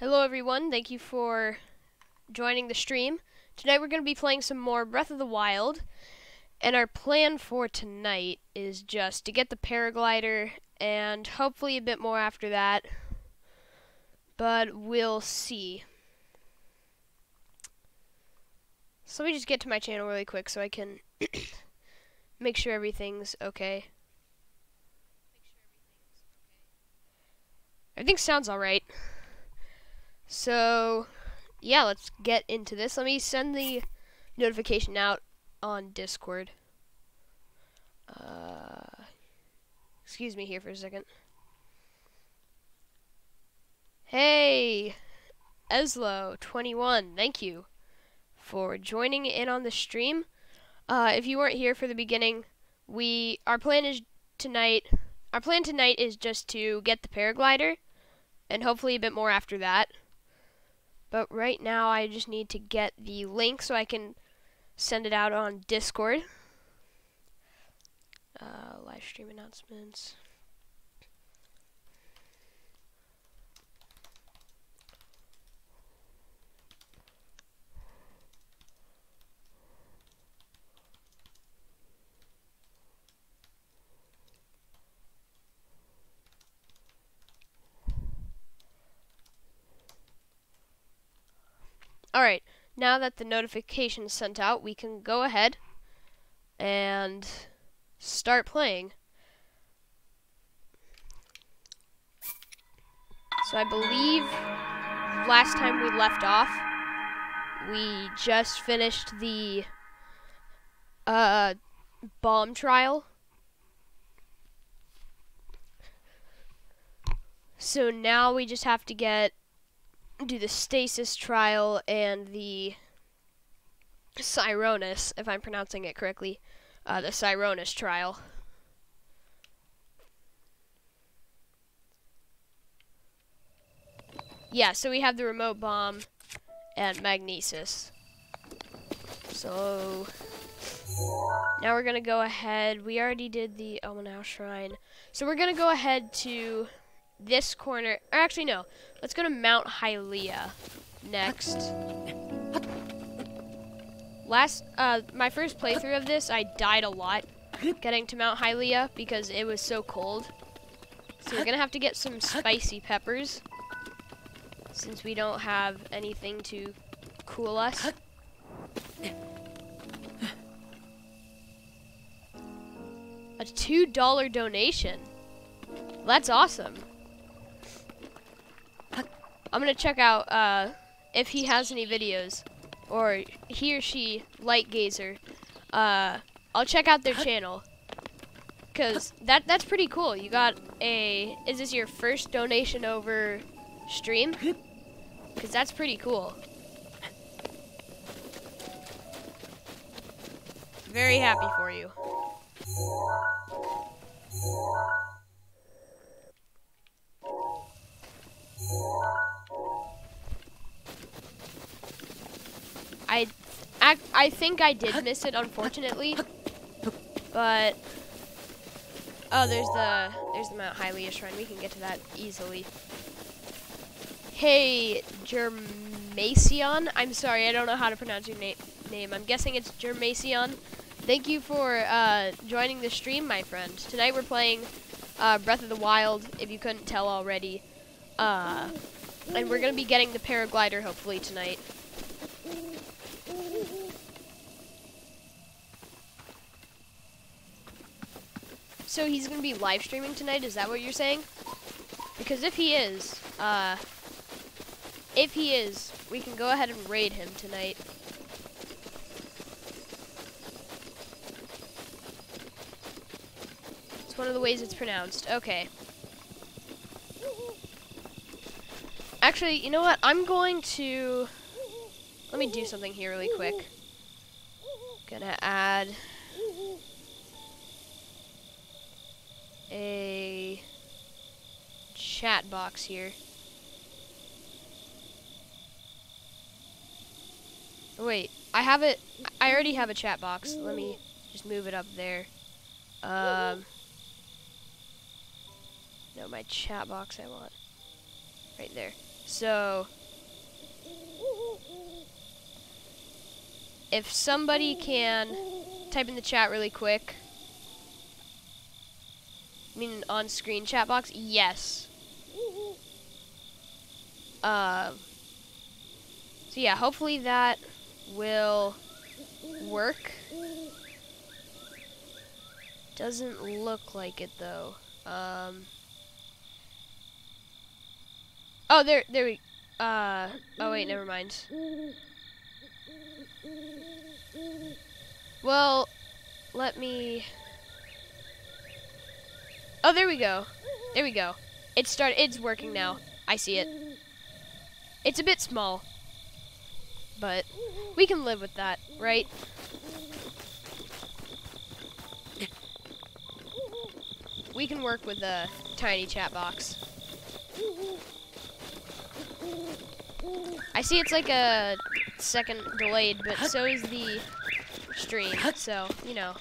Hello everyone, thank you for joining the stream. Tonight we're going to be playing some more Breath of the Wild, and our plan for tonight is just to get the Paraglider and hopefully a bit more after that, but we'll see. So let me just get to my channel really quick so I can make sure everything's okay. Everything sounds alright. So, yeah, let's get into this. Let me send the notification out on Discord. Excuse me here for a second. Hey, Eslo21, thank you for joining in on the stream. If you weren't here for the beginning, our plan tonight is just to get the Paraglider, and hopefully a bit more after that. But right now, I just need to get the link so I can send it out on Discord. Live stream announcements. Alright, now that the notification is sent out, we can go ahead and start playing. So I believe last time we left off, we just finished the bomb trial. So now we just have to do the stasis trial and the Cyronus, if I'm pronouncing it correctly, the Cyronus trial. Yeah, so we have the remote bomb and magnesis. So now we're gonna go ahead. We already did the Elmanau Shrine. So we're gonna go ahead to this corner. Or actually, no. Let's go to Mount Hylia next. My first playthrough of this, I died a lot getting to Mount Hylia because it was so cold. So we're gonna have to get some spicy peppers since we don't have anything to cool us. A $2 donation. That's awesome. I'm gonna check out if he has any videos, or he or she, Light Gazer. I'll check out their channel, cause that's pretty cool. You got is this your first donation over stream? Cause that's pretty cool. Very happy for you. I think I did miss it, unfortunately, but oh, there's the Mount Hylia Shrine. We can get to that easily. Hey, Germacion. I'm sorry, I don't know how to pronounce your name. I'm guessing it's Germacion. Thank you for joining the stream, my friend. Tonight we're playing Breath of the Wild, if you couldn't tell already, and we're gonna be getting the Paraglider hopefully tonight. So he's going to be live streaming tonight, is that what you're saying? Because if he is, we can go ahead and raid him tonight. It's one of the ways it's pronounced. Okay. Actually, you know what? I'm going to... Let me do something here really quick. Gonna add a chat box here. Oh, wait, I already have a chat box. Let me just move it up there. No, my chat box I want. Right there. So if somebody can type in the chat really quick. I mean on-screen chat box? Yes. So yeah, hopefully that will work. Doesn't look like it though. Oh, there we. Oh wait, never mind. Well, let me. Oh, there we go. There we go. It's working now. I see it. It's a bit small, but we can live with that, right? We can work with a tiny chat box. I see it's like a second delayed, but so is the stream, so, you know.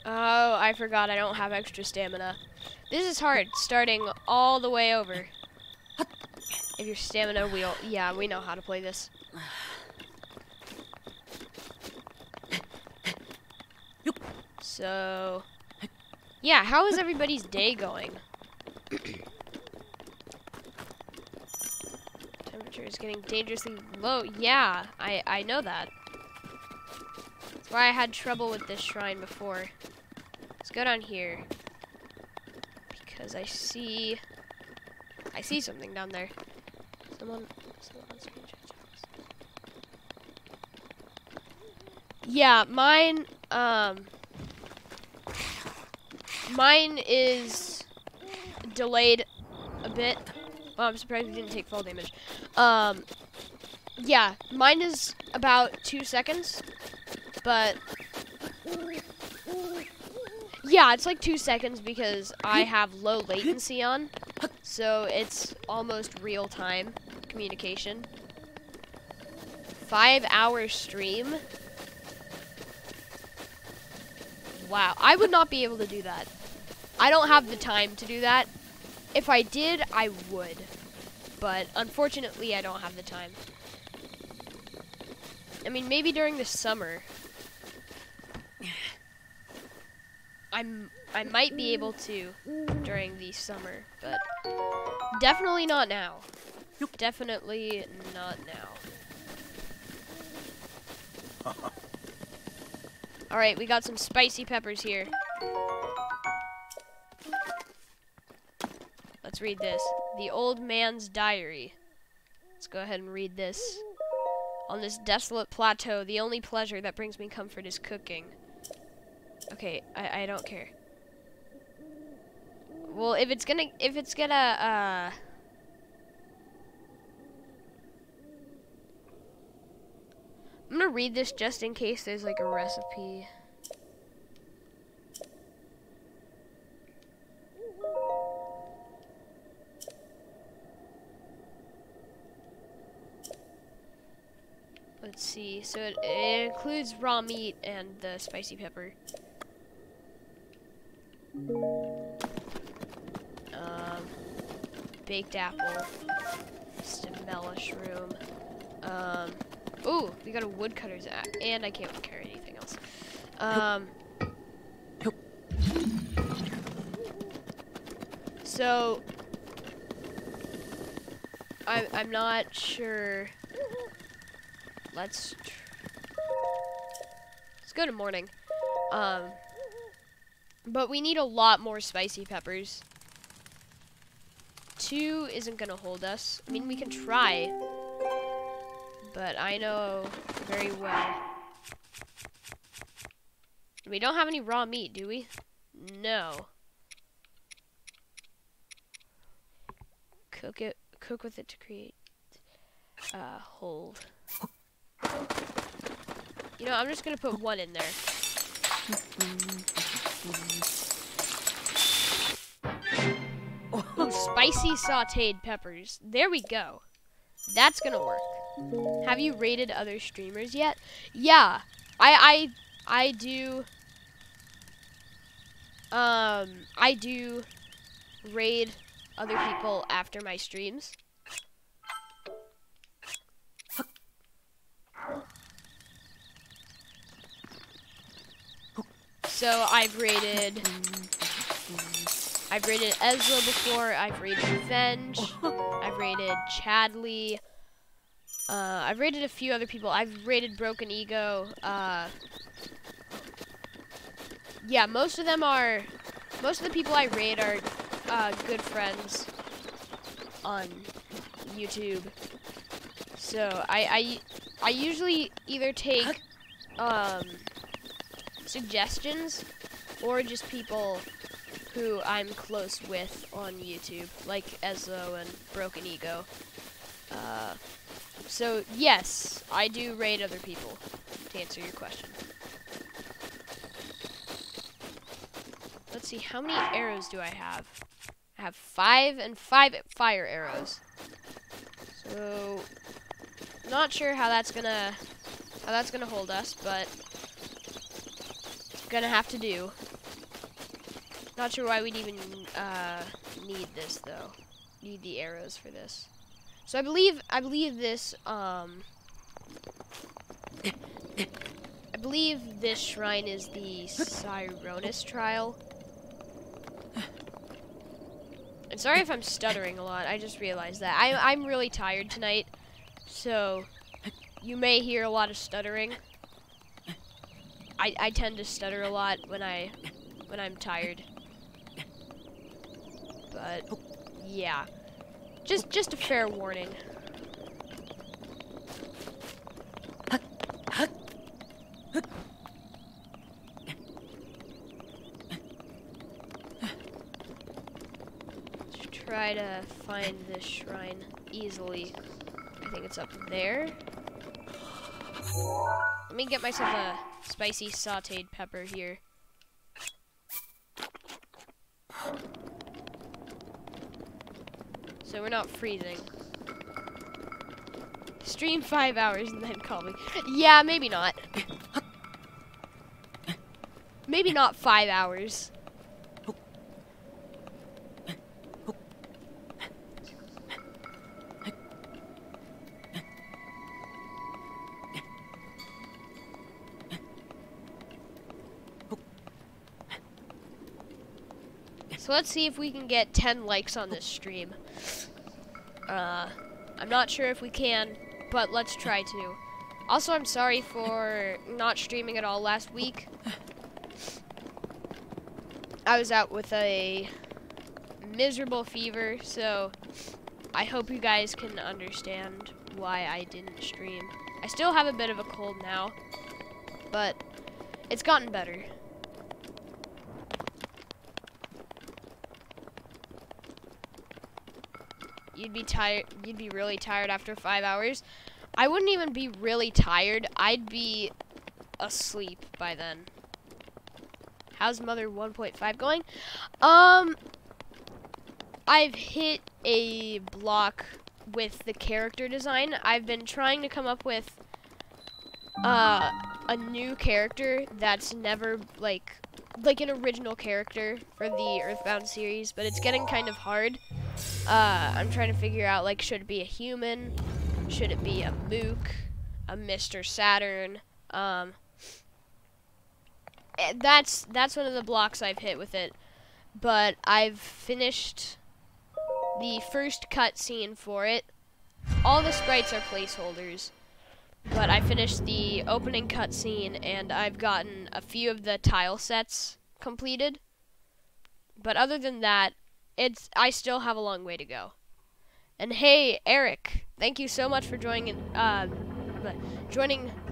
Oh, I forgot I don't have extra stamina. This is hard, starting all the way over. If your stamina wheel, yeah, we know how to play this. So, yeah, how is everybody's day going? Temperature is getting dangerously low. Yeah, I know that. That's why I had trouble with this shrine before. Let's go down here. Because I see something down there. Someone on screen chat. Yeah, mine is delayed a bit. Well, I'm surprised we didn't take fall damage. Yeah, mine is about 2 seconds, but yeah, it's like 2 seconds because I have low latency on, so it's almost real-time communication. 5-hour stream? Wow, I would not be able to do that. I don't have the time to do that. If I did, I would. But unfortunately, I don't have the time. I mean, maybe during the summer. I might be able to during the summer, but definitely not now. Definitely not now. Alright, we got some spicy peppers here. Let's read this. The Old Man's Diary. Let's go ahead and read this. On this desolate plateau, the only pleasure that brings me comfort is cooking. Okay, I don't care. Well, if it's gonna, I'm gonna read this just in case there's like a recipe. Let's see. So it includes raw meat and the spicy pepper. Baked apple. Stemella shroom. Ooh, we got a woodcutter's axe, and I can't carry anything else. So I'm not sure. Let's go to morning. But we need a lot more spicy peppers. 2 isn't gonna hold us. I mean, we can try, but I know very well. We don't have any raw meat, do we? No. Cook with it to create hold. You know, I'm just gonna put 1 in there. Ooh, spicy sauteed peppers. There we go. That's gonna work. Have you rated other streamers yet? Yeah, I do. I do raid other people after my streams. So I've raided Ezra before, I've raided Revenge, I've raided Chadley, I've raided a few other people, I've raided Broken Ego, yeah, most of the people I raid are good friends on YouTube. So I usually either take suggestions or just people who I'm close with on YouTube, like Ezzo and Broken Ego. So yes, I do raid other people, to answer your question. Let's see, how many arrows do I have? I have 5 and 5 fire arrows. So not sure how that's gonna hold us, but gonna have to do. Not sure why we'd even need this though. Need the arrows for this. So I believe this I believe this shrine is the Cyronus trial. I'm sorry if I'm stuttering a lot. I just realized that. I'm really tired tonight, so you may hear a lot of stuttering. I tend to stutter a lot when I'm tired. But yeah, just a fair warning. Let's try to find this shrine easily. I think it's up there. Let me get myself a spicy sauteed pepper here. So we're not freezing. Stream 5 hours and then call me. Yeah, maybe not. Maybe not 5 hours. So let's see if we can get 10 likes on this stream. I'm not sure if we can, but let's try to. Also, I'm sorry for not streaming at all last week. I was out with a miserable fever, so I hope you guys can understand why I didn't stream. I still have a bit of a cold now, but it's gotten better. You'd be really tired after 5 hours. I wouldn't even be really tired. I'd be asleep by then. How's Mother 1.5 going? I've hit a block with the character design. I've been trying to come up with a new character that's never like an original character for the Earthbound series, but it's getting kind of hard. I'm trying to figure out, like, should it be a human? Should it be a Mook? A Mr. Saturn? That's one of the blocks I've hit with it. But I've finished the first cutscene for it. All the sprites are placeholders. But I finished the opening cutscene, and I've gotten a few of the tile sets completed. But other than that, I still have a long way to go. And hey, Eric, thank you so much for joining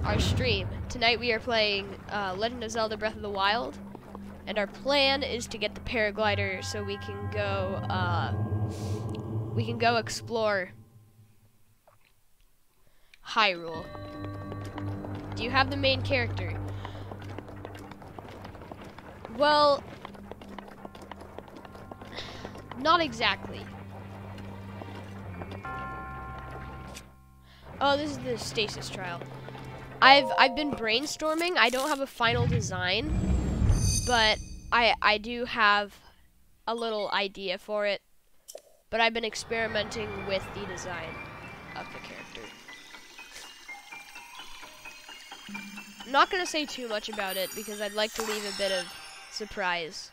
our stream. Tonight we are playing Legend of Zelda Breath of the Wild, and our plan is to get the paraglider so we can go explore Hyrule. Do you have the main character? Well, not exactly. Oh, this is the stasis trial. I've been brainstorming. I don't have a final design, but I do have a little idea for it, but I've been experimenting with the design of the character. I'm not going to say too much about it because I'd like to leave a bit of surprise.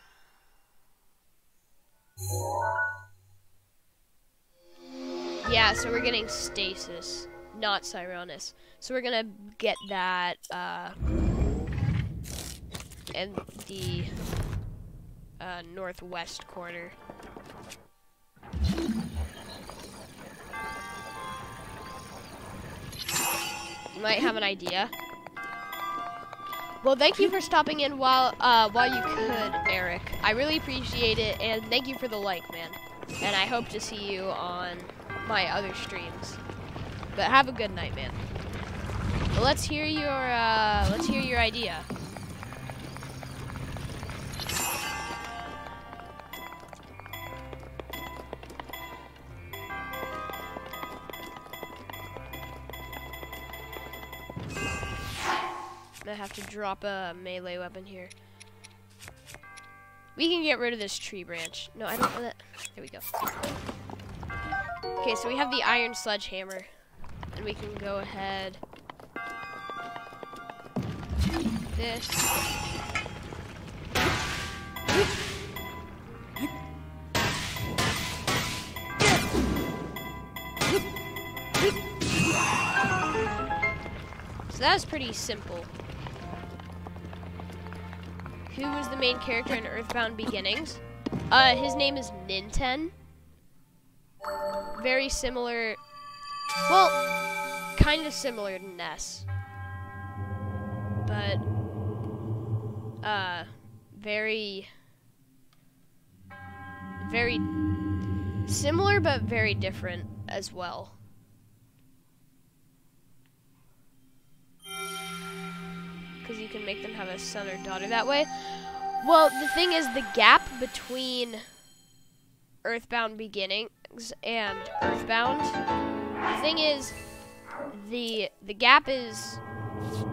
Yeah, so we're getting Stasis, not Cyronus. So we're going to get that in the northwest corner. You might have an idea. Well, thank you for stopping in while you could, Eric. I really appreciate it, and thank you for the like, man. And I hope to see you on my other streams. But have a good night, man. Well, let's hear your idea. I have to drop a melee weapon here. We can get rid of this tree branch. No, I don't know that. There we go. Okay, so we have the iron sledgehammer. And we can go ahead. This. So that was pretty simple. Who was the main character in Earthbound Beginnings? His name is Ninten. Very similar, well, kind of similar to Ness. But, very similar but very different as well. Because you can make them have a son or daughter that way. Well, the thing is, the gap between Earthbound Beginnings and Earthbound, the thing is, the gap is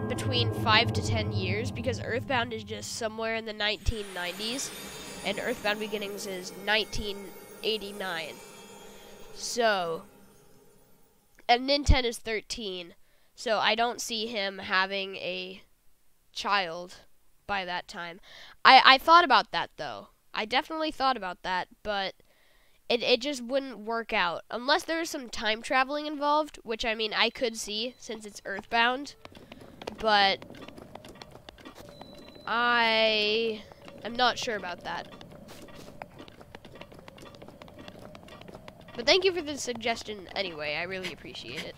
between 5 to 10 years, because Earthbound is just somewhere in the 1990s, and Earthbound Beginnings is 1989. So, and Ninten is 13, so I don't see him having a child by that time. I thought about that, though. I definitely thought about that, but it just wouldn't work out. Unless there was some time traveling involved, which, I mean, I could see since it's Earthbound. But I am not sure about that. But thank you for the suggestion anyway. I really appreciate it.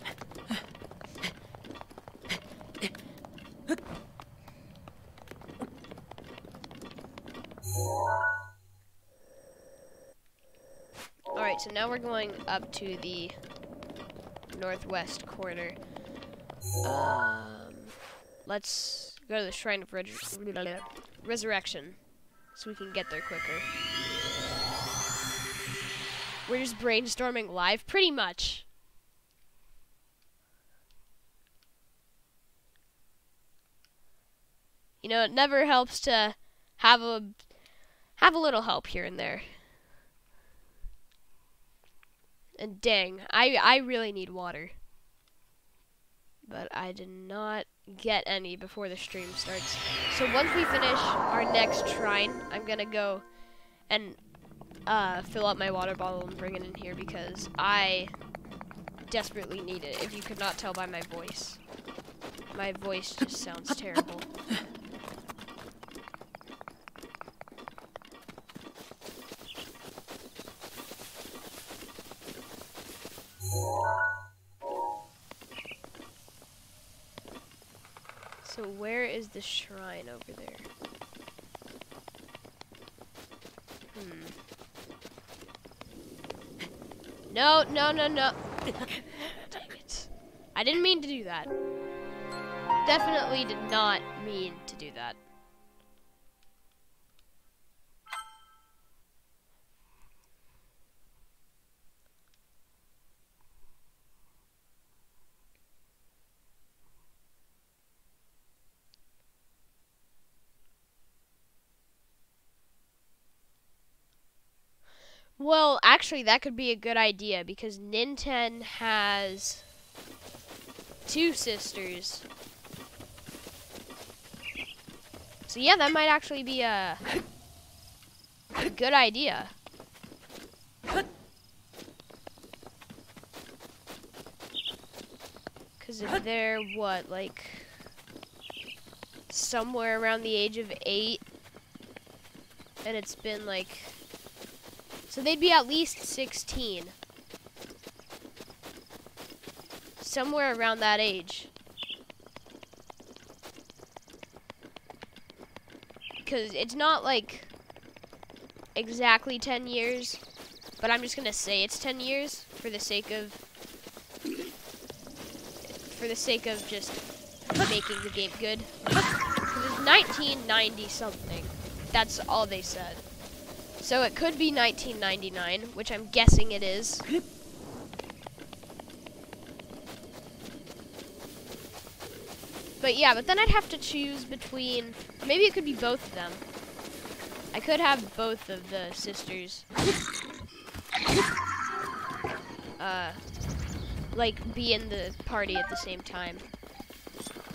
Alright, so now we're going up to the northwest corner. Let's go to the Shrine of Resurrection so we can get there quicker. We're just brainstorming live, pretty much. You know, it never helps to have a little help here and there. And dang, I really need water. But I did not get any before the stream starts. So once we finish our next shrine, I'm gonna go and fill up my water bottle and bring it in here because I desperately need it, if you could not tell by my voice. My voice just sounds terrible. So where is the shrine over there? No, no, no, no. Dang it. I didn't mean to do that. Definitely did not mean to do that. Well, actually, that could be a good idea because Ninten has 2 sisters. So yeah, that might actually be a good idea. Because if they're, what, like, somewhere around the age of 8, and it's been, like, so they'd be at least 16. Somewhere around that age. Because it's not, like, exactly 10 years, but I'm just going to say it's 10 years for the sake of just making the game good. Because it's 1990 something. That's all they said. So it could be 1999, which I'm guessing it is. But yeah, but then I'd have to choose between, maybe it could be both of them. I could have both of the sisters, like, be in the party at the same time.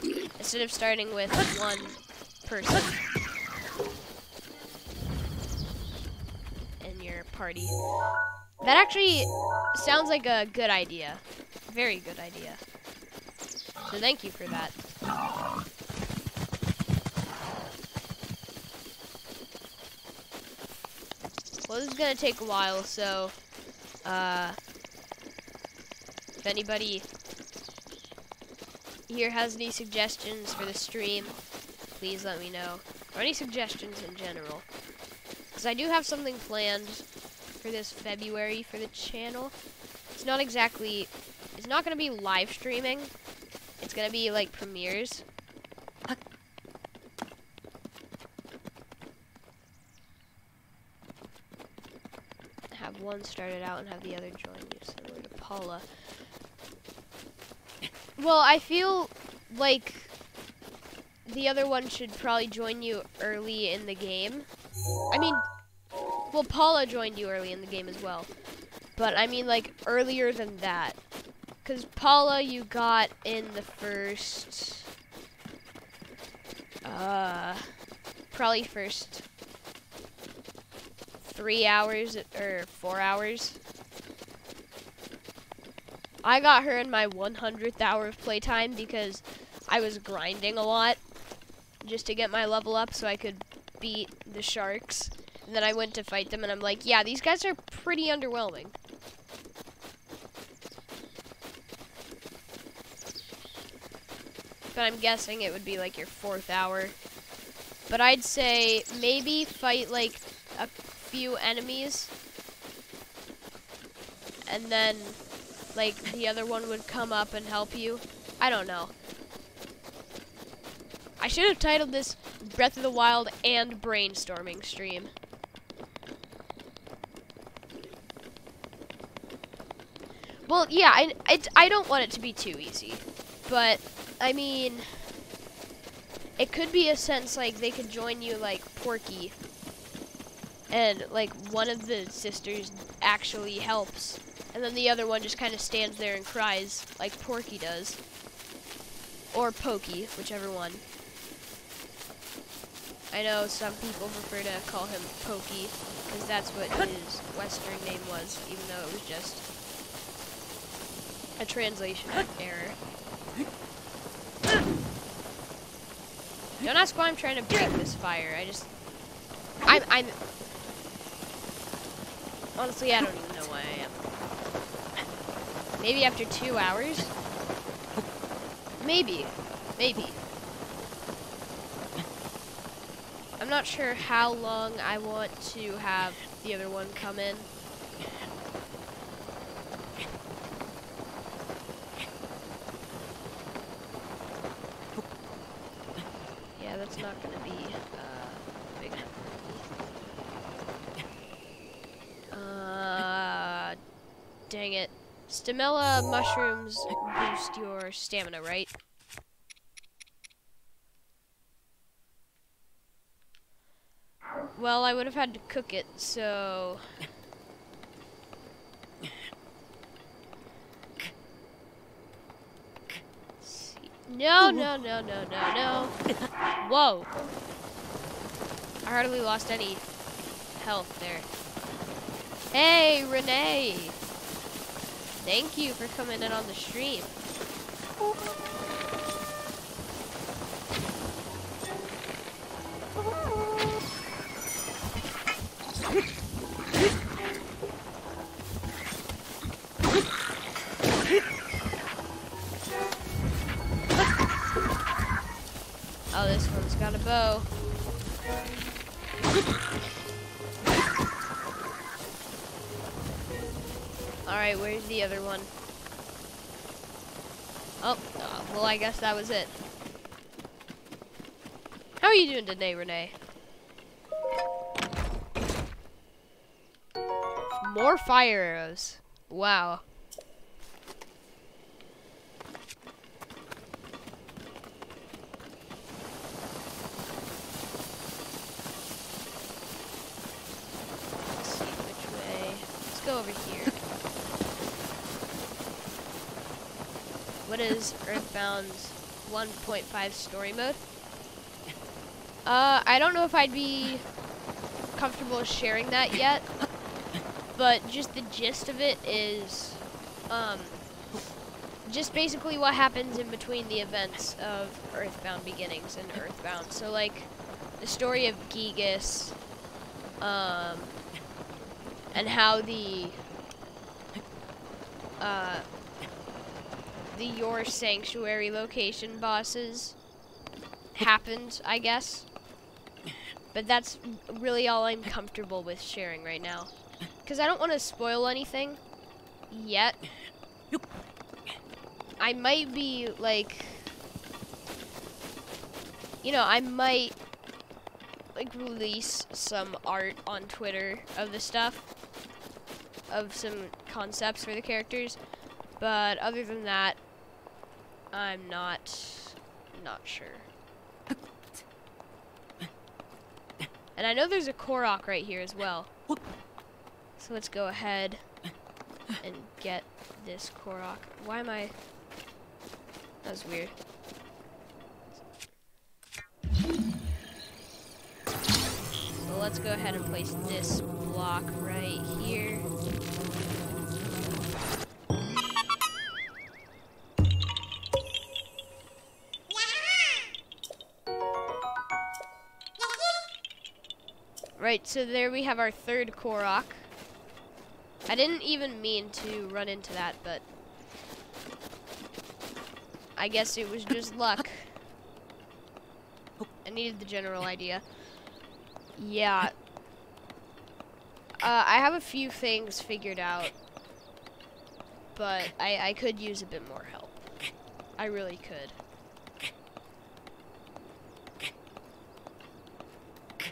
Instead of starting with one person in your party. That actually sounds like a good idea. Very good idea. So thank you for that. Well, this is gonna take a while, so if anybody here has any suggestions for the stream, please let me know. Or any suggestions in general. Because I do have something planned for this February for the channel. It's not going to be live streaming. It's going to be like premieres. Have one started out and have the other join you, similar to Paula. Well, I feel like the other one should probably join you early in the game. I mean, well, Paula joined you early in the game as well. But I mean, like, earlier than that. Because Paula, you got in the first, probably first 3 hours or 4 hours. I got her in my 100th hour of playtime because I was grinding a lot just to get my level up so I could beat the sharks. And then I went to fight them and I'm like, yeah, these guys are pretty underwhelming. But I'm guessing it would be like your 4th hour. But I'd say maybe fight like a few enemies. And then like the other one would come up and help you. I don't know. I should have titled this Breath of the Wild and Brainstorming Stream. Well, yeah, I don't want it to be too easy. But, I mean, it could be a sense like they could join you like Porky. And like one of the sisters actually helps. And then the other one just kind of stands there and cries like Porky does. Or Pokey, whichever one. I know some people prefer to call him Pokey, because that's what his Western name was, even though it was just a translation error. Don't ask why I'm trying to break this fire. I'm honestly, I don't even know why I am. Maybe after 2 hours? Maybe. I'm not sure how long I want to have the other one come in. Yeah, that's not gonna be big enough for me. Dang it. Stamella mushrooms boost your stamina, right? Well, I would have had to cook it, so No, no, no, no, no, no. Whoa. I hardly lost any health there. Hey, Renee. Thank you for coming in on the stream. Oh, this one's got a bow. Alright, where's the other one? Oh, well, I guess that was it. How are you doing today, Renee? More fire arrows. Wow. Let's see which way. Let's go over here. What is Earthbound's 1.5 story mode? I don't know if I'd be comfortable sharing that yet, but just the gist of it is, just basically what happens in between the events of Earthbound Beginnings and Earthbound. So, like, the story of Gigas, and how the Your Sanctuary location bosses happened, I guess. But that's really all I'm comfortable with sharing right now. Because I don't want to spoil anything yet. I might be, like, you know, I might, like, release some art on Twitter of the stuff, of some concepts for the characters. But other than that, I'm not sure. And I know there's a Korok right here as well. So let's go ahead and get this Korok. Why am I... That was weird. So let's go ahead and place this block right here. Right, so there we have our third Korok. I didn't even mean to run into that, but I guess it was just luck. I needed the general idea. Yeah. I have a few things figured out, but I could use a bit more help. I really could.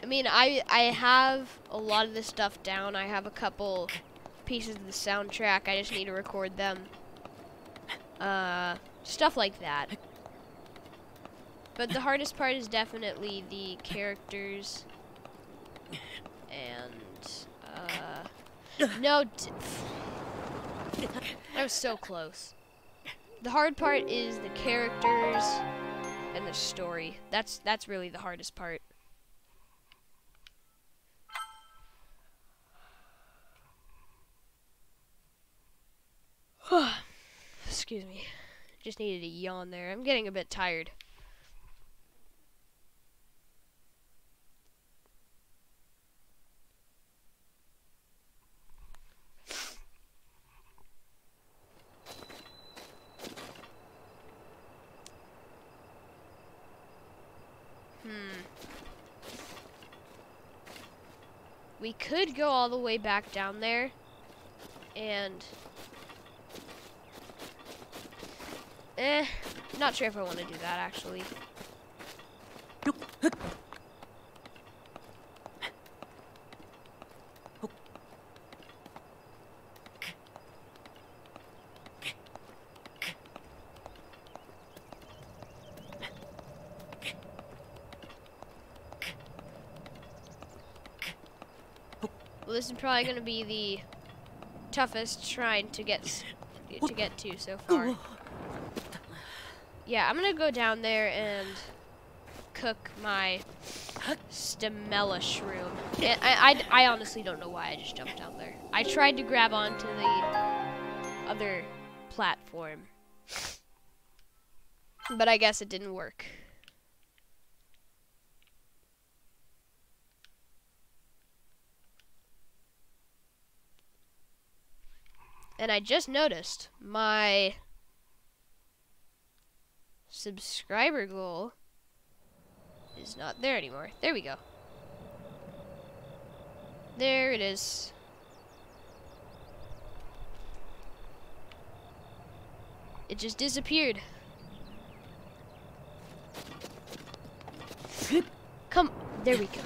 I mean, I have a lot of this stuff down. I have a couple pieces of the soundtrack. I just need to record them. Stuff like that. But the hardest part is definitely the characters. And, no, that was so close. The hard part is the characters and the story. That's really the hardest part. Excuse me. Just needed a yawn there. I'm getting a bit tired. We could go all the way back down there and not sure if I want to do that, actually. Well, this is probably going to be the toughest shrine to get to so far. yeah, I'm gonna go down there and cook my stamella shroom. And I honestly don't know why I just jumped down there. I tried to grab onto the other platform, but I guess it didn't work. And I just noticed my subscriber goal is not there anymore. There we go. There it is. It just disappeared. Come, there we go.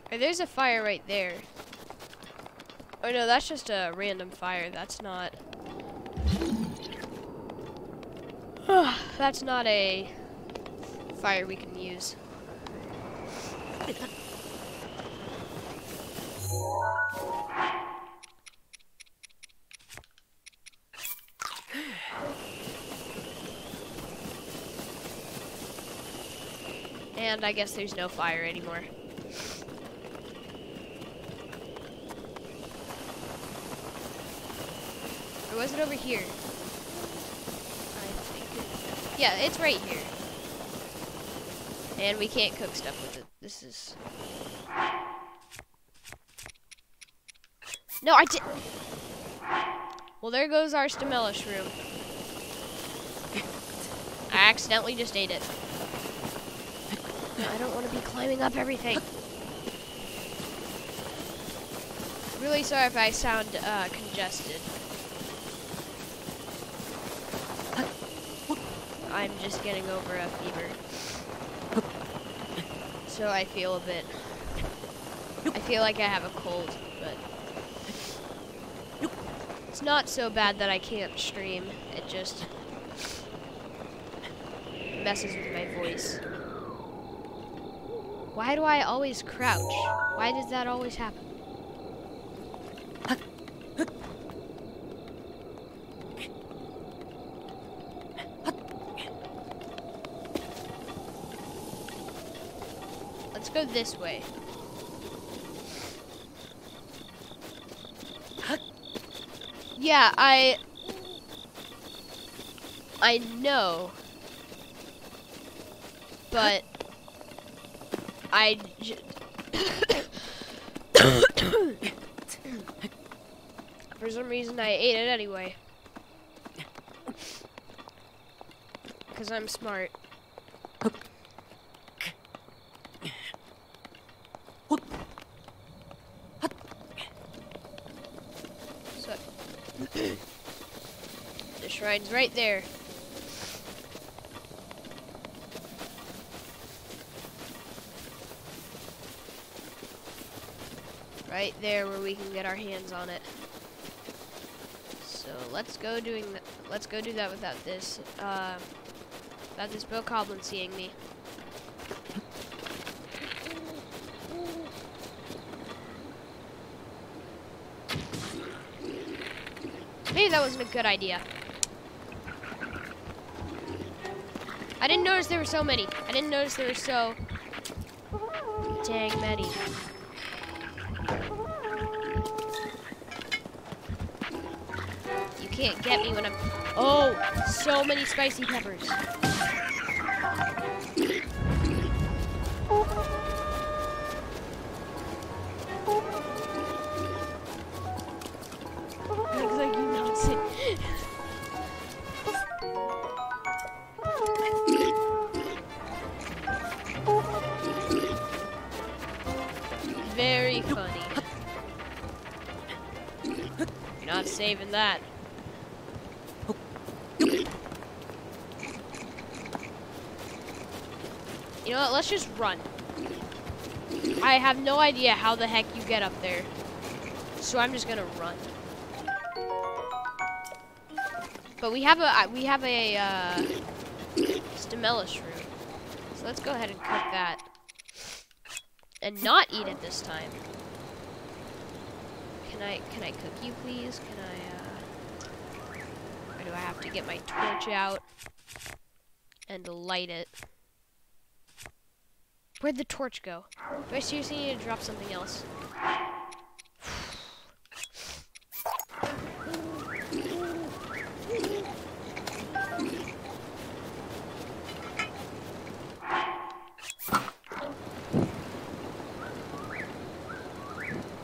Oh, there's a fire right there. Oh no, that's just a random fire. That's not... that's not a fire we can use. And I guess there's no fire anymore. Or was it over here? I think yeah, it's right here. And we can't cook stuff with it. This is... No, I did... Well, there goes our stamella shroom. I accidentally just ate it. I don't want to be climbing up everything. Really sorry if I sound congested. I'm just getting over a fever. So I feel a bit... I feel like I have a cold, but... It's not so bad that I can't stream. It just... messes with my voice. Why do I always crouch? Why does that always happen? Let's go this way. Yeah, I know, but for some reason I ate it anyway. Because I'm smart. So, the shrine's right there. Right there where we can get our hands on it. So let's go do that without this bokoblin seeing me. Maybe that wasn't a good idea. I didn't notice there were so many. I didn't notice there were so dang many. You can't get me when I'm... Oh, so many spicy peppers. Looks like you melted it. Very funny. You're not saving that. You know what, let's just run. I have no idea how the heck you get up there. So I'm just gonna run. But we have a stamella shroom. So let's go ahead and cook that. And not eat it this time. Can I cook you, please? Can I, or do I have to get my torch out and light it? Where'd the torch go? Do I seriously need to drop something else?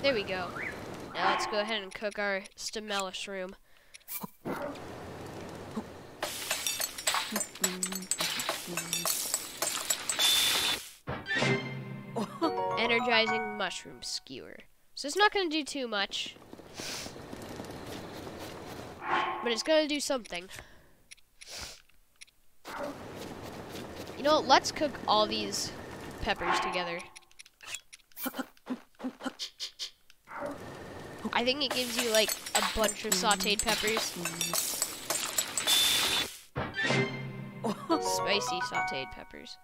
There we go. Now let's go ahead and cook our stamella shroom. Energizing mushroom skewer. So it's not going to do too much, but it's going to do something. You know, let's cook all these peppers together. I think it gives you like a bunch of sauteed peppers. Spicy sauteed peppers.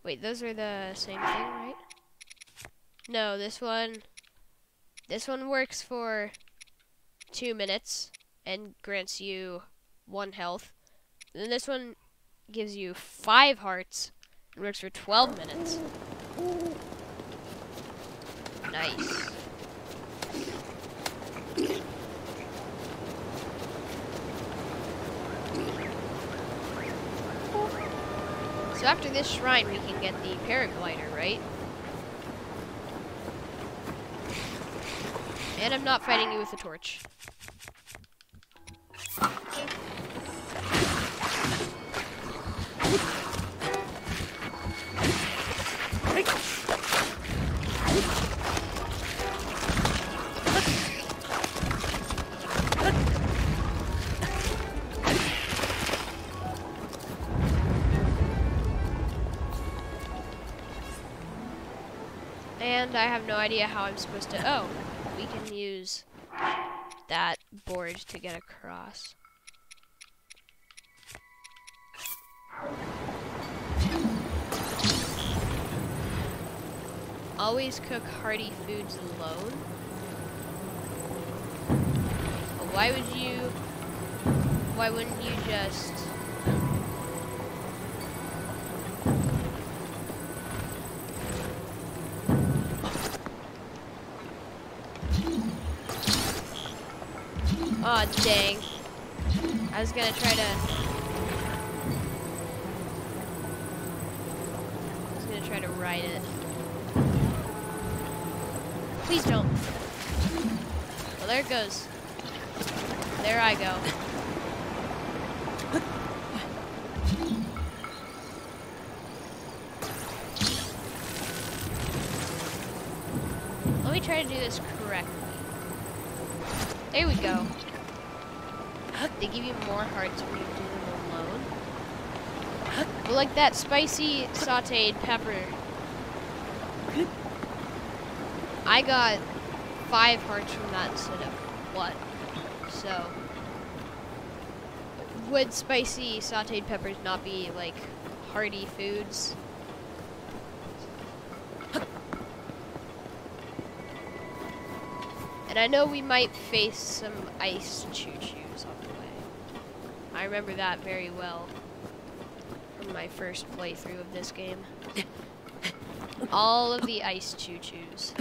Wait, those are the same thing, right? No, this one works for 2 minutes and grants you 1 health. And then this one gives you 5 hearts and works for 12 minutes. Nice. So after this shrine, we can get the paraglider, right? And I'm not fighting you with a torch. And I have no idea how I'm supposed to... Oh, we can use that board to get across. Always cook hearty foods alone. But why wouldn't you just... Aw, dang. I was gonna try to ride it. Please don't. Well, there it goes. There I go. Let me try to do this correctly. There we go. They give you more hearts when you do them alone. But like that spicy sauteed pepper, I got 5 hearts from that instead of 1. So, would spicy sauteed peppers not be like hearty foods? And I know we might face some ice choo-choos on the way. I remember that very well from my first playthrough of this game. All of the ice choo-choos.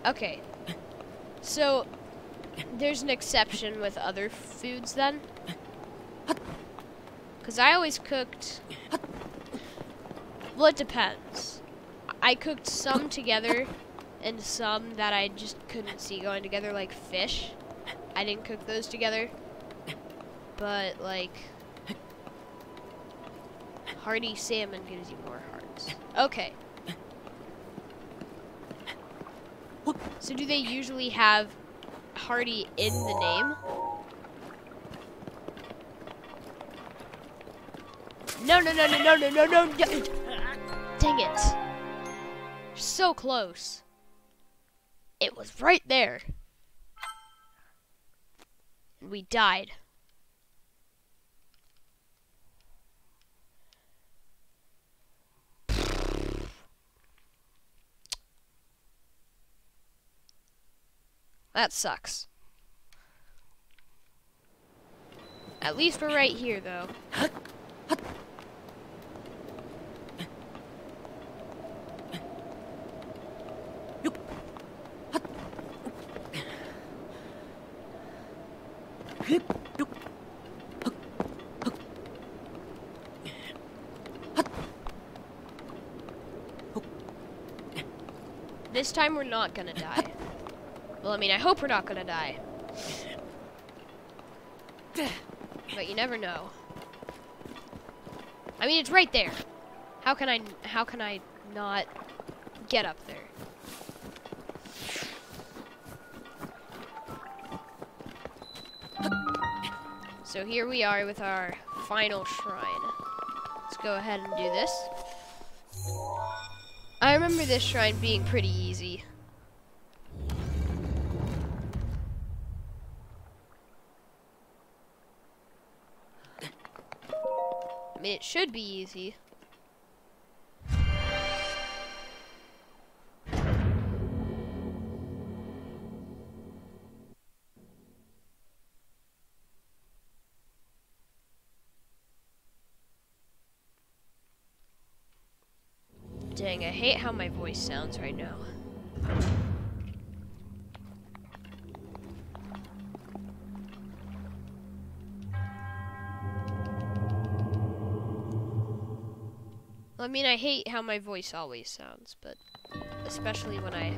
Okay. So, there's an exception with other foods then. Because I always cooked... Well, it depends. I cooked some together and some that I just couldn't see going together, like fish. I didn't cook those together. But, like, hearty salmon gives you more hearts. Okay. So do they usually have hearty in the name? No. Dang it. So close. It was right there. We died. That sucks. At least we're right here, though. This time we're not gonna die. Well, I mean, I hope we're not gonna die. But you never know. I mean, it's right there. How can I not get up there? So here we are with our final shrine. Let's go ahead and do this. I remember this shrine being pretty easy. I mean, it should be easy. Dang, I hate how my voice sounds right now. Well, I mean, I hate how my voice always sounds, but especially when I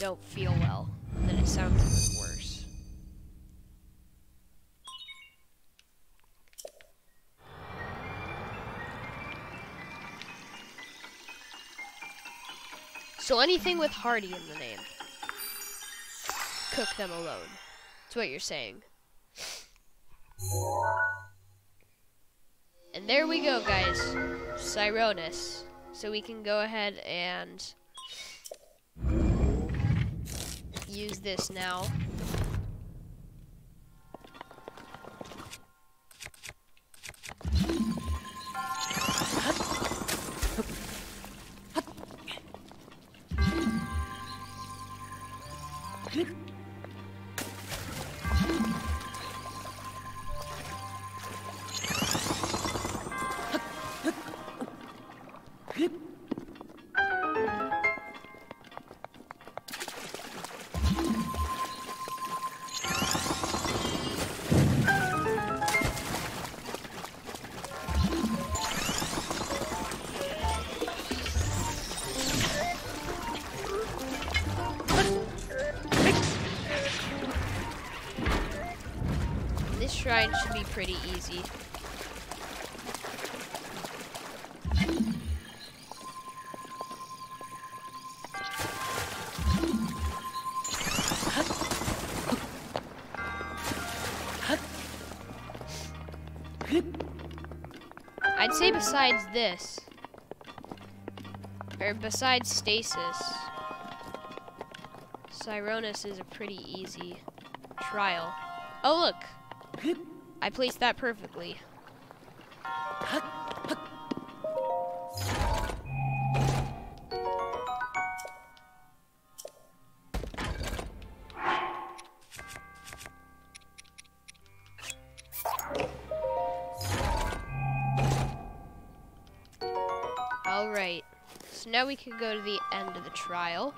don't feel well, then it sounds even worse. So anything with Hardy in the name, cook them alone. That's what you're saying. And there we go, guys. Cyronus. So we can go ahead and use this now. This shrine should be pretty easy. I'd say besides this, or besides Stasis, Cyronus is a pretty easy trial. Oh look! I placed that perfectly. Alright, so now we can go to the end of the trial.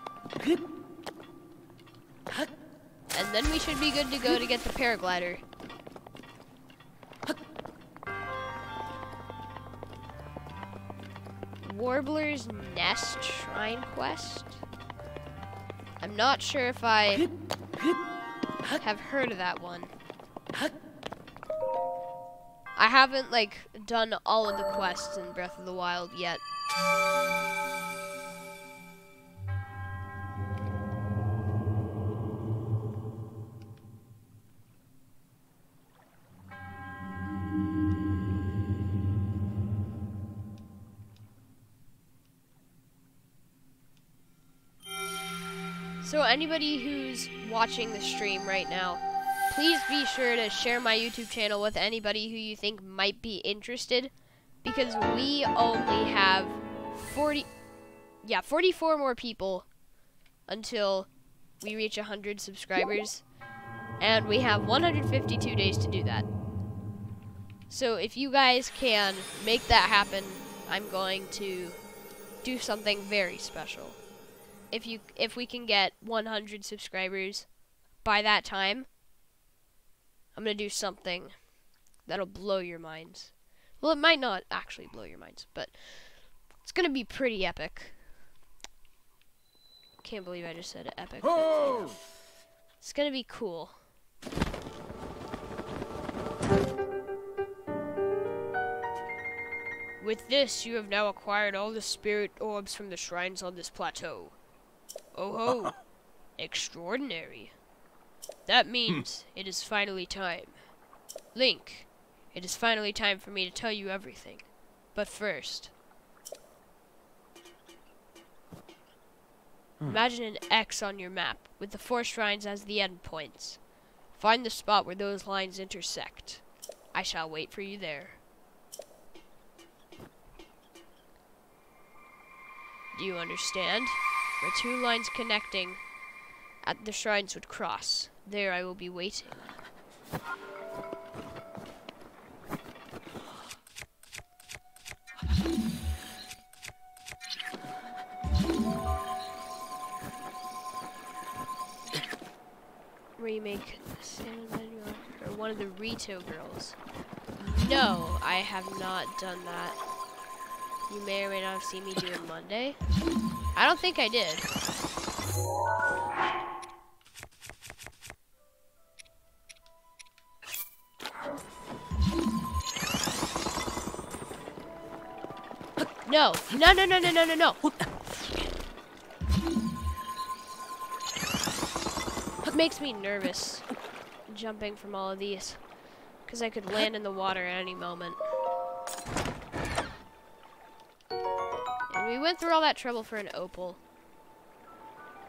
And then we should be good to go to get the paraglider. Warbler's Nest Shrine Quest? I'm not sure if I have heard of that one. I haven't, like, done all of the quests in Breath of the Wild yet. So anybody who's watching the stream right now, please be sure to share my YouTube channel with anybody who you think might be interested, because we only have 44 more people until we reach 100 subscribers. And we have 152 days to do that. So if you guys can make that happen, I'm going to do something very special. If we can get 100 subscribers by that time, I'm going to do something that'll blow your minds. Well, it might not actually blow your minds, but it's going to be pretty epic. Can't believe I just said epic. But, you know, it's going to be cool. With this, you have now acquired all the spirit orbs from the shrines on this plateau. Oh ho! Extraordinary. That means it is finally time. Link, it is finally time for me to tell you everything. But first, imagine an X on your map with the 4 shrines as the endpoints. Find the spot where those lines intersect. I shall wait for you there. Do you understand? Where 2 lines connecting at the shrines would cross. There I will be waiting. Remake or one of the Rito girls. No, I have not done that. You may or may not have seen me do it Monday. I don't think I did. No. No, no, no, no, no, no, no. It makes me nervous jumping from all of these, because I could land in the water at any moment. And we went through all that trouble for an opal.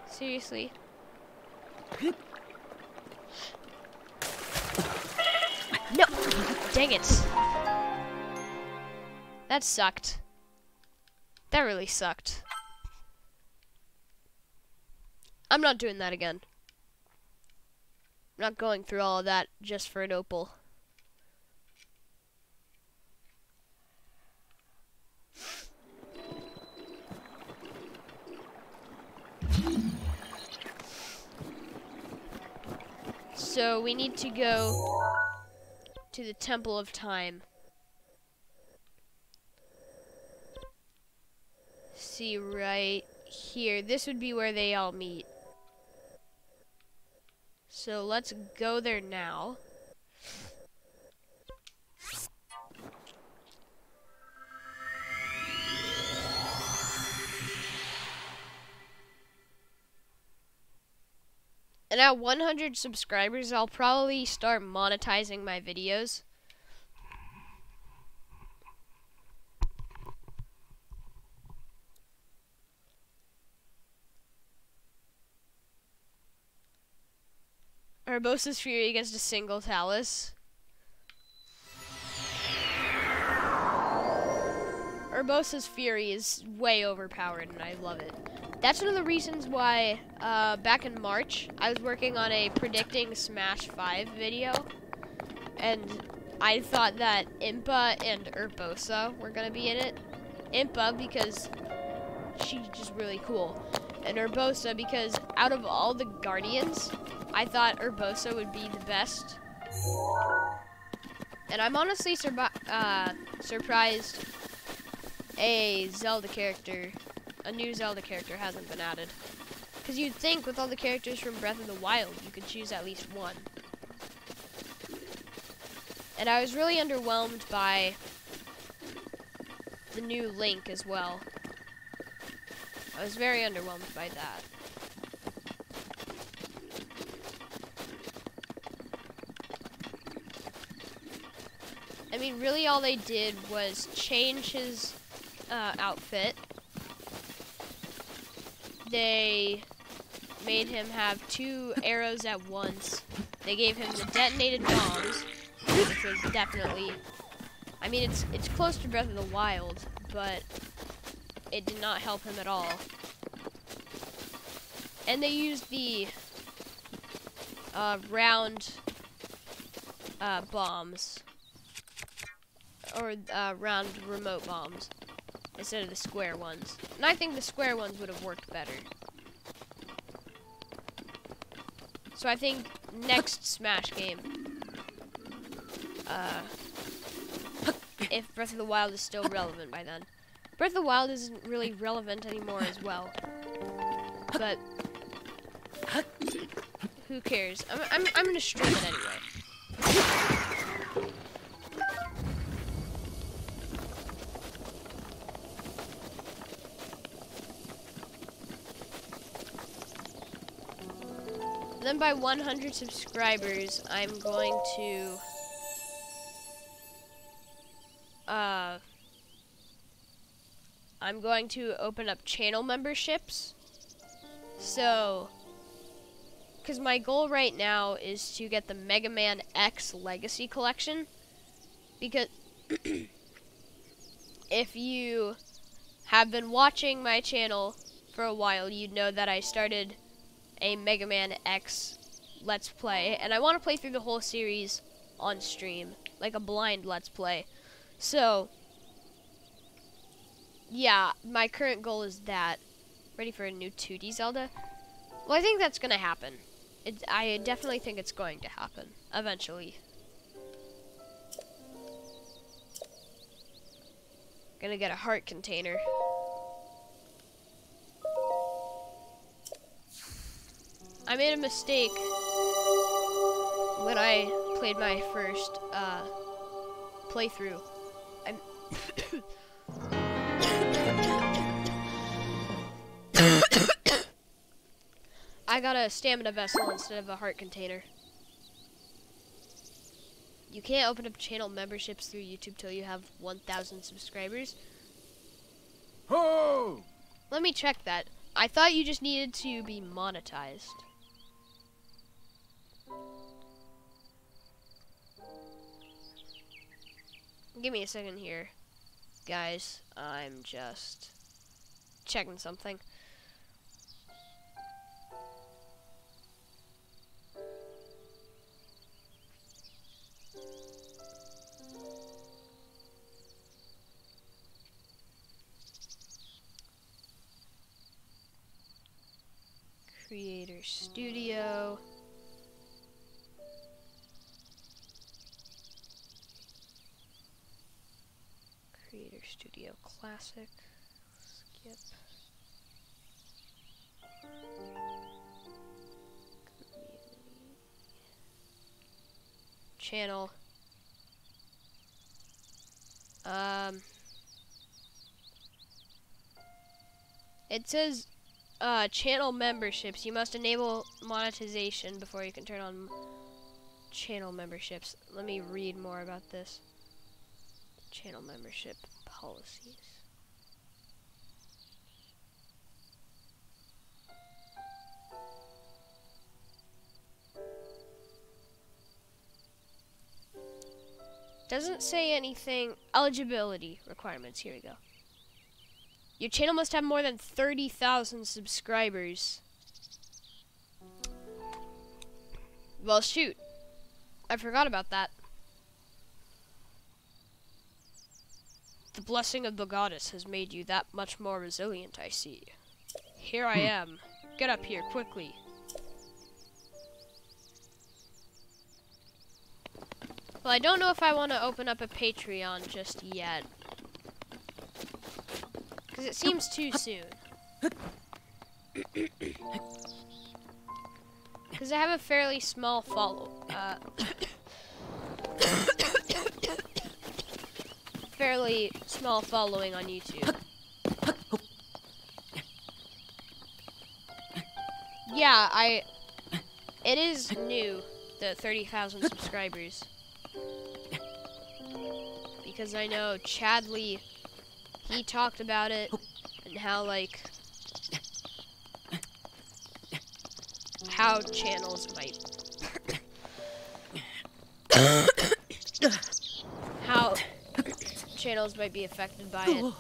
Seriously. No! Dang it. That sucked. That really sucked. I'm not doing that again. I'm not going through all of that just for an opal. So we need to go to the Temple of Time. See right here. This would be where they all meet. So let's go there now. And at 100 subscribers, I'll probably start monetizing my videos. Urbosa's Fury against a single Talus. Urbosa's Fury is way overpowered and I love it. That's one of the reasons why back in March I was working on a predicting Smash 5 video, and I thought that Impa and Urbosa were gonna be in it. Impa because she's just really cool, and Urbosa because out of all the Guardians, I thought Urbosa would be the best. And I'm honestly surprised a new Zelda character hasn't been added. Because you'd think with all the characters from Breath of the Wild, you could choose at least one. And I was really underwhelmed by the new Link as well. I was very underwhelmed by that. I mean, really all they did was change his outfit. They made him have 2 arrows at once. They gave him the detonated bombs, which was definitely, I mean, it's close to Breath of the Wild, but it did not help him at all. And they use the round bombs, or round remote bombs, instead of the square ones. And I think the square ones would have worked better. So I think next Smash game, if Breath of the Wild is still relevant by then. Breath of the Wild isn't really relevant anymore as well. But who cares? I'm gonna stream it anyway. Then by 100 subscribers, I'm going to open up channel memberships. So, because my goal right now is to get the Mega Man X Legacy Collection. Because if you have been watching my channel for a while, you'd know that I started a Mega Man X Let's Play, and I want to play through the whole series on stream, like a blind Let's Play. So, yeah, my current goal is that. Ready for a new 2D Zelda? Well, I think that's going to happen. I definitely think it's going to happen, eventually. Gonna get a heart container. I made a mistake when I played my first playthrough. I got a stamina vessel instead of a heart container. You can't open up channel memberships through YouTube till you have 1,000 subscribers. Oh! Let me check that. I thought you just needed to be monetized. Give me a second here, guys. I'm just checking something. Creator Studio. Creator Studio Classic. Skip. Community. Channel. It says channel memberships. You must enable monetization before you can turn on channel memberships. Let me read more about this. Channel membership policies. Doesn't say anything. Eligibility requirements. Here we go. Your channel must have more than 30,000 subscribers. Well, shoot. I forgot about that. The blessing of the goddess has made you that much more resilient, I see. Here I am. Get up here, quickly. Well, I don't know if I want to open up a Patreon just yet. Because it seems too soon. Because I have a fairly small fairly small following on YouTube. Yeah, it is new, the 30,000 subscribers. Because I know Chadley, he talked about it, and how, like, how channels might, how channels might be affected by it.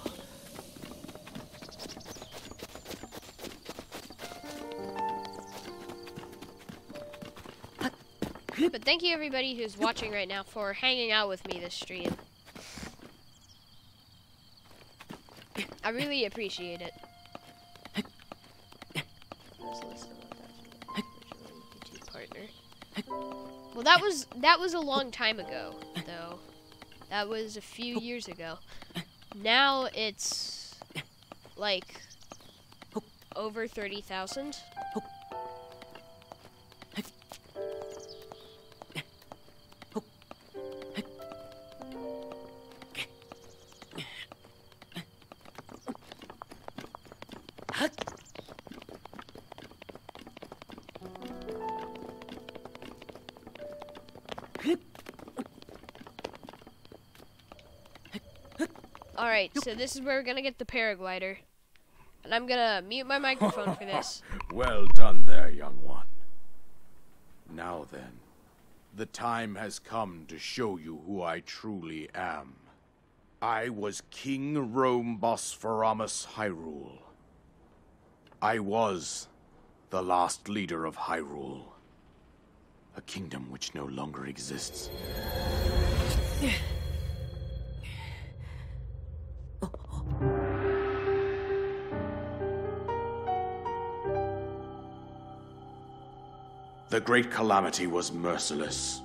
But thank you everybody who's watching right now for hanging out with me this stream. I really appreciate it. YouTube partner. Well, that was a long time ago, though. That was a few years ago. Now it's like over 30,000. Alright, so this is where we're gonna get the paraglider. And I'm gonna mute my microphone for this. Well done there, young one. Now then, the time has come to show you who I truly am. I was King Rome Bosphoramos Hyrule. I was the last leader of Hyrule. A kingdom which no longer exists. The Great Calamity was merciless.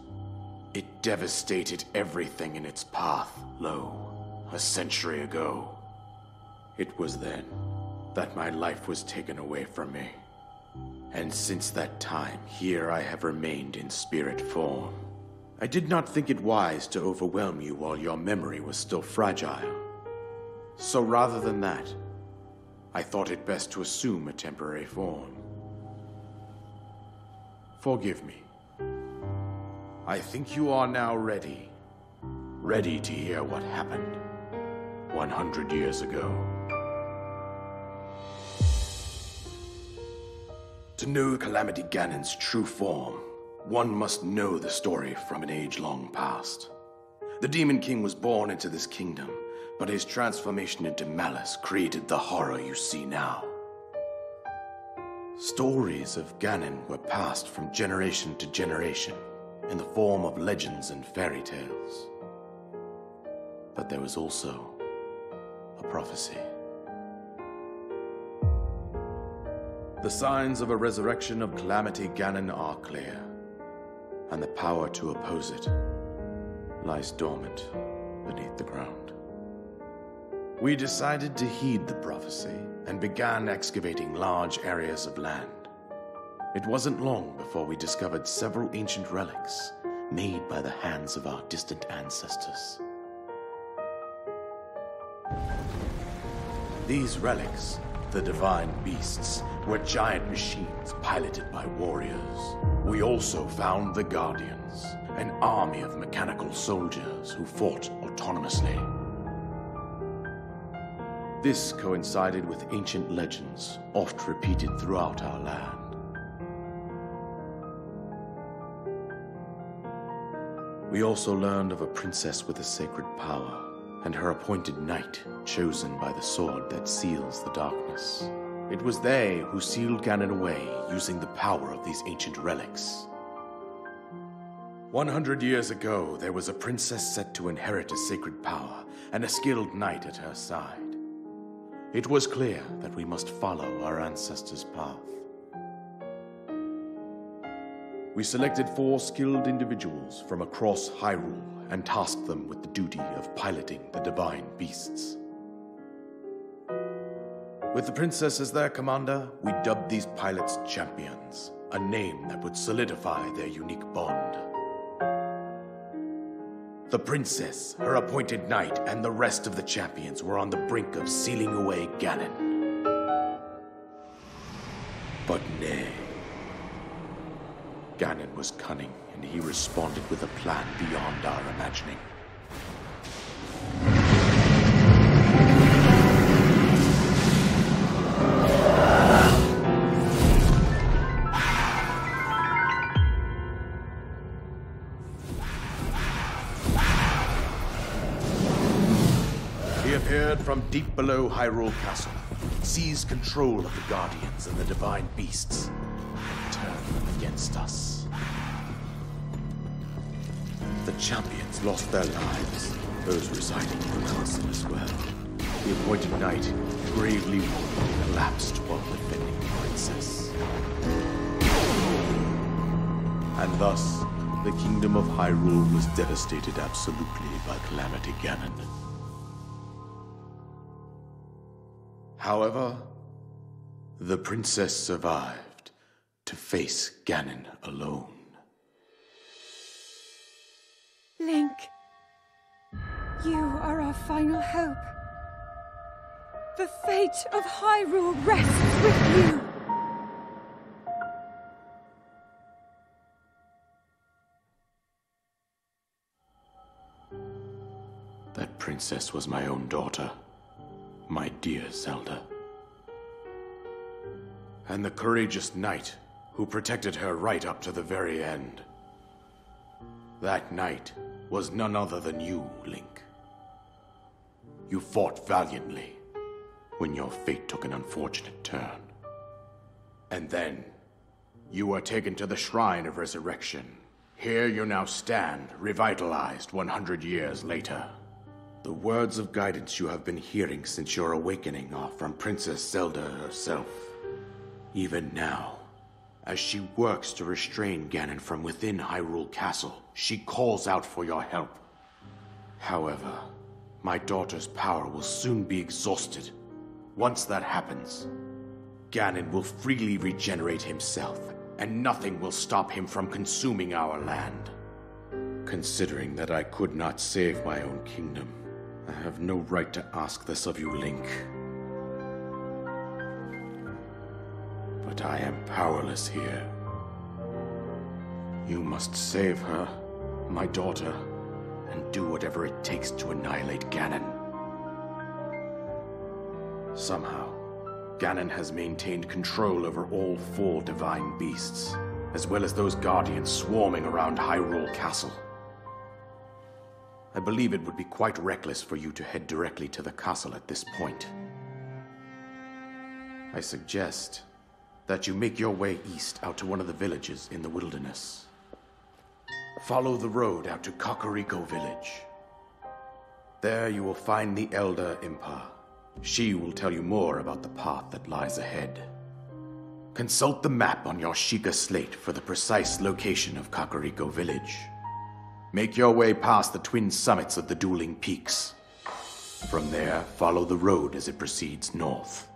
It devastated everything in its path, a century ago. It was then that my life was taken away from me. And since that time, here I have remained in spirit form. I did not think it wise to overwhelm you while your memory was still fragile. So rather than that, I thought it best to assume a temporary form. Forgive me. I think you are now ready. Ready to hear what happened 100 years ago. To know Calamity Ganon's true form, one must know the story from an age long past. The Demon King was born into this kingdom, but his transformation into malice created the horror you see now. Stories of Ganon were passed from generation to generation in the form of legends and fairy tales. But there was also a prophecy. The signs of a resurrection of Calamity Ganon are clear, and the power to oppose it lies dormant beneath the ground. We decided to heed the prophecy and began excavating large areas of land. It wasn't long before we discovered several ancient relics made by the hands of our distant ancestors. These relics, the divine beasts, were giant machines piloted by warriors. We also found the Guardians, an army of mechanical soldiers who fought autonomously. This coincided with ancient legends, oft repeated throughout our land. We also learned of a princess with a sacred power, and her appointed knight, chosen by the sword that seals the darkness. It was they who sealed Ganon away using the power of these ancient relics. 100 years ago, there was a princess set to inherit a sacred power, and a skilled knight at her side. It was clear that we must follow our ancestors' path. We selected 4 skilled individuals from across Hyrule and tasked them with the duty of piloting the divine beasts. With the princess as their commander, we dubbed these pilots champions, a name that would solidify their unique bond. The princess, her appointed knight, and the rest of the champions were on the brink of sealing away Ganon. But nay. Ganon was cunning, and he responded with a plan beyond our imagining. He appeared from deep below Hyrule Castle, seized control of the Guardians and the divine beasts, and turned them against us. The champions lost their lives, those residing in the castle as well. The appointed knight, gravely wounded, collapsed while defending the princess. And thus, the kingdom of Hyrule was devastated absolutely by Calamity Ganon. However, the princess survived to face Ganon alone. Link, you are our final hope. The fate of Hyrule rests with you. That princess was my own daughter, my dear Zelda. And the courageous knight who protected her right up to the very end. That knight was none other than you, Link. You fought valiantly when your fate took an unfortunate turn. And then, you were taken to the Shrine of Resurrection. Here you now stand, revitalized 100 years later. The words of guidance you have been hearing since your awakening are from Princess Zelda herself. Even now, as she works to restrain Ganon from within Hyrule Castle, she calls out for your help. However, my daughter's power will soon be exhausted. Once that happens, Ganon will freely regenerate himself, and nothing will stop him from consuming our land. Considering that I could not save my own kingdom, I have no right to ask this of you, Link. But I am powerless here. You must save her, my daughter, and do whatever it takes to annihilate Ganon. Somehow, Ganon has maintained control over all 4 divine beasts, as well as those guardians swarming around Hyrule Castle. I believe it would be quite reckless for you to head directly to the castle at this point. I suggest that you make your way east out to one of the villages in the wilderness. Follow the road out to Kakariko Village. There you will find the Elder Impa. She will tell you more about the path that lies ahead. Consult the map on your Sheikah slate for the precise location of Kakariko Village. Make your way past the twin summits of the dueling peaks. From there, follow the road as it proceeds north.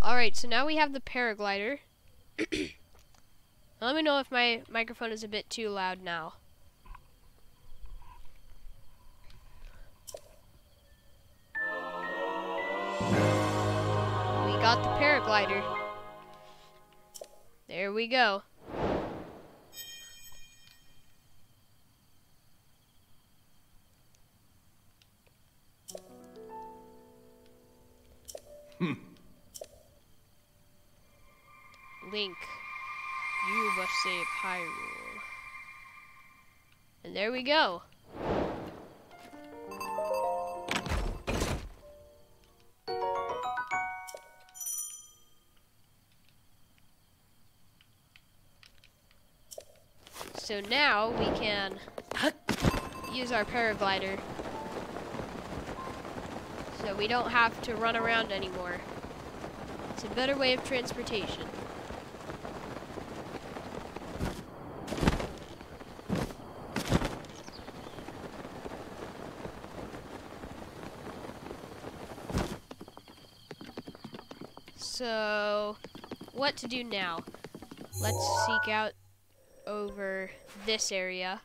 Alright, so now we have the paraglider. Let me know if my microphone is a bit too loud now. We got the paraglider. There we go. Link, you must save Hyrule. And there we go. So now we can use our paraglider so we don't have to run around anymore. It's a better way of transportation. So, what to do now? Let's seek out over this area.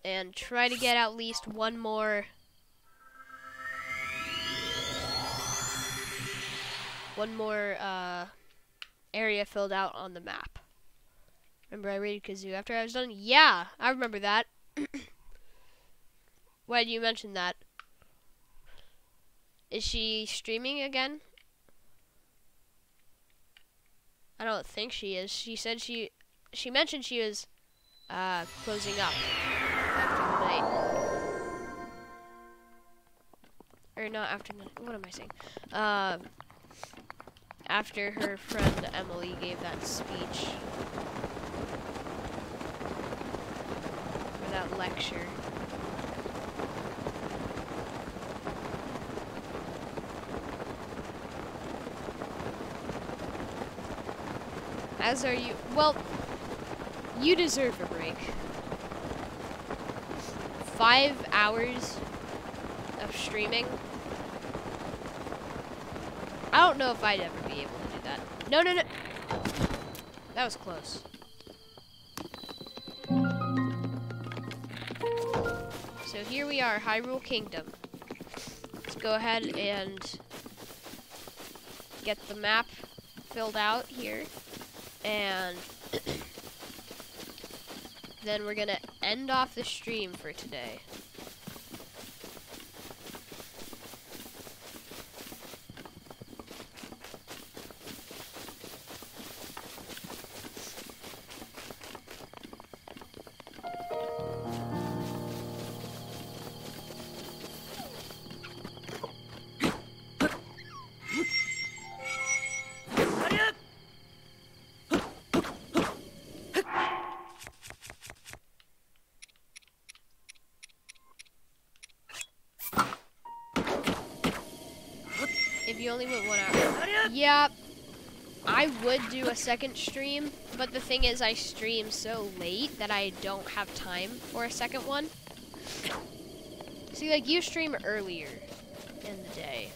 And try to get at least one more area filled out on the map. Remember I raided Kazoo after I was done? Yeah, I remember that. Why did you mention that? Is she streaming again? I don't think she is. She said she mentioned she was closing up after the night. Or not after the, what am I saying? After her friend Emily gave that speech. Or that lecture. As are you. Well, you deserve a break. 5 hours of streaming. I don't know if I'd ever be able to do that. No, no, no. That was close. So here we are, Hyrule Kingdom. Let's go ahead and get the map filled out here. And then we're gonna end off the stream for today. If you only went 1 hour. Yeah, I would do a second stream, but the thing is I stream so late that I don't have time for a second one. See, like, you stream earlier in the day.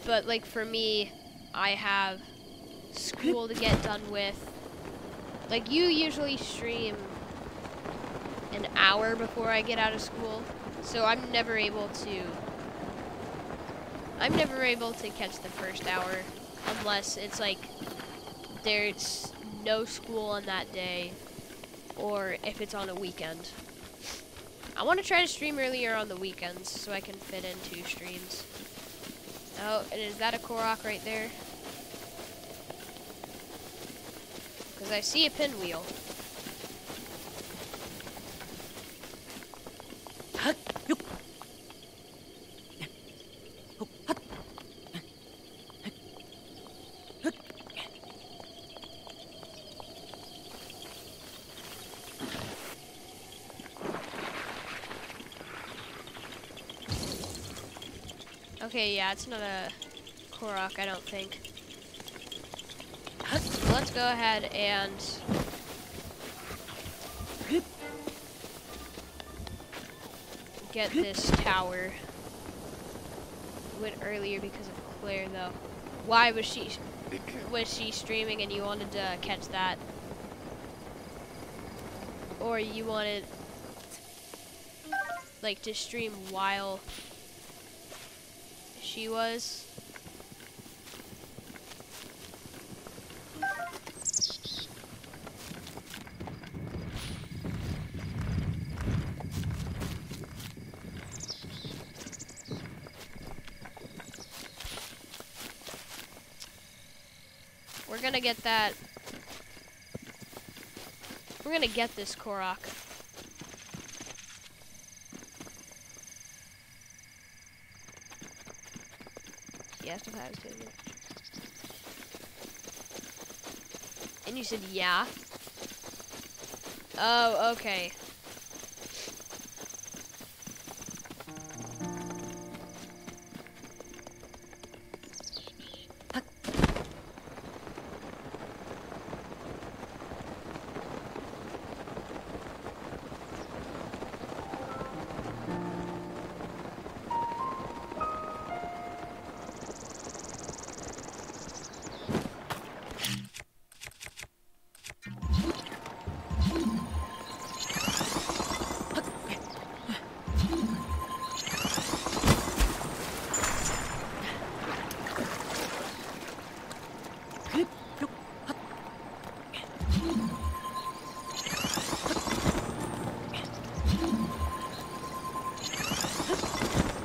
But, like, for me, I have school to get done with. Like, you usually stream an hour before I get out of school, so I'm never able to catch the first hour unless it's like there's no school on that day or if it's on a weekend. I want to try to stream earlier on the weekends so I can fit in 2 streams. Oh, and is that a Korok right there? Because I see a pinwheel. Okay, yeah, it's not a Korok, I don't think. So let's go ahead and get this tower. Went earlier because of Claire, though. Why was she streaming and you wanted to catch that? Or you wanted like to stream while she was? We're gonna get that. We're gonna get this Korok. He asked if I was doing it. And you said yeah. Oh, okay.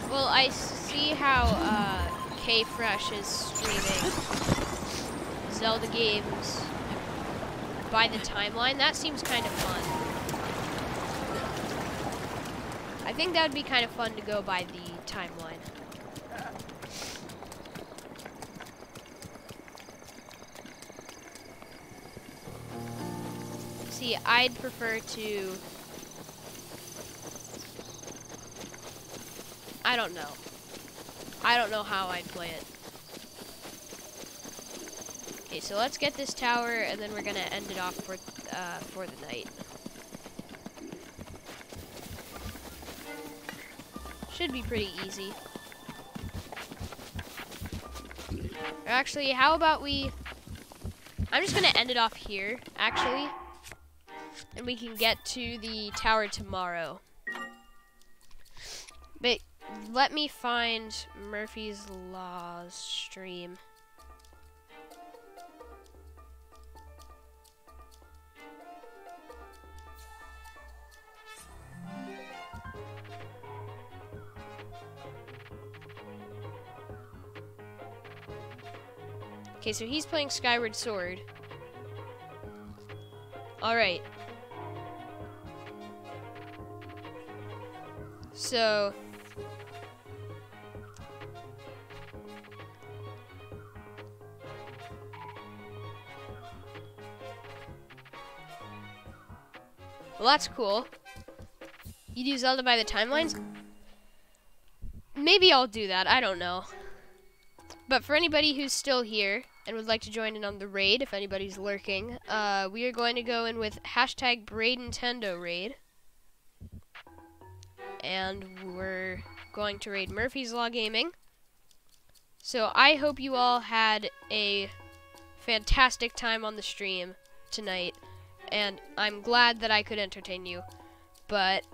Well, I see how K Fresh is streaming Zelda games by the timeline. That seems kind of fun. I think that would be kind of fun to go by the timeline. See, I'd prefer to... I don't know. I don't know how I'd play it. Okay, so let's get this tower, and then we're gonna end it off for the night. Should be pretty easy. Or actually, how about we... I'm just gonna end it off here, actually. And we can get to the tower tomorrow. But let me find Murphy's Law's stream. Okay, so he's playing Skyward Sword. Alright. So... well, that's cool. You do Zelda by the timelines? Maybe I'll do that, I don't know. But for anybody who's still here and would like to join in on the raid, if anybody's lurking, we are going to go in with hashtag Bradentendo raid. And we're going to raid Murphy's Law Gaming. So I hope you all had a fantastic time on the stream tonight. And I'm glad that I could entertain you. But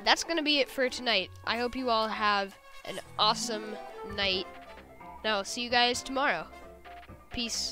that's going to be it for tonight. I hope you all have an awesome night. And I'll see you guys tomorrow. Peace.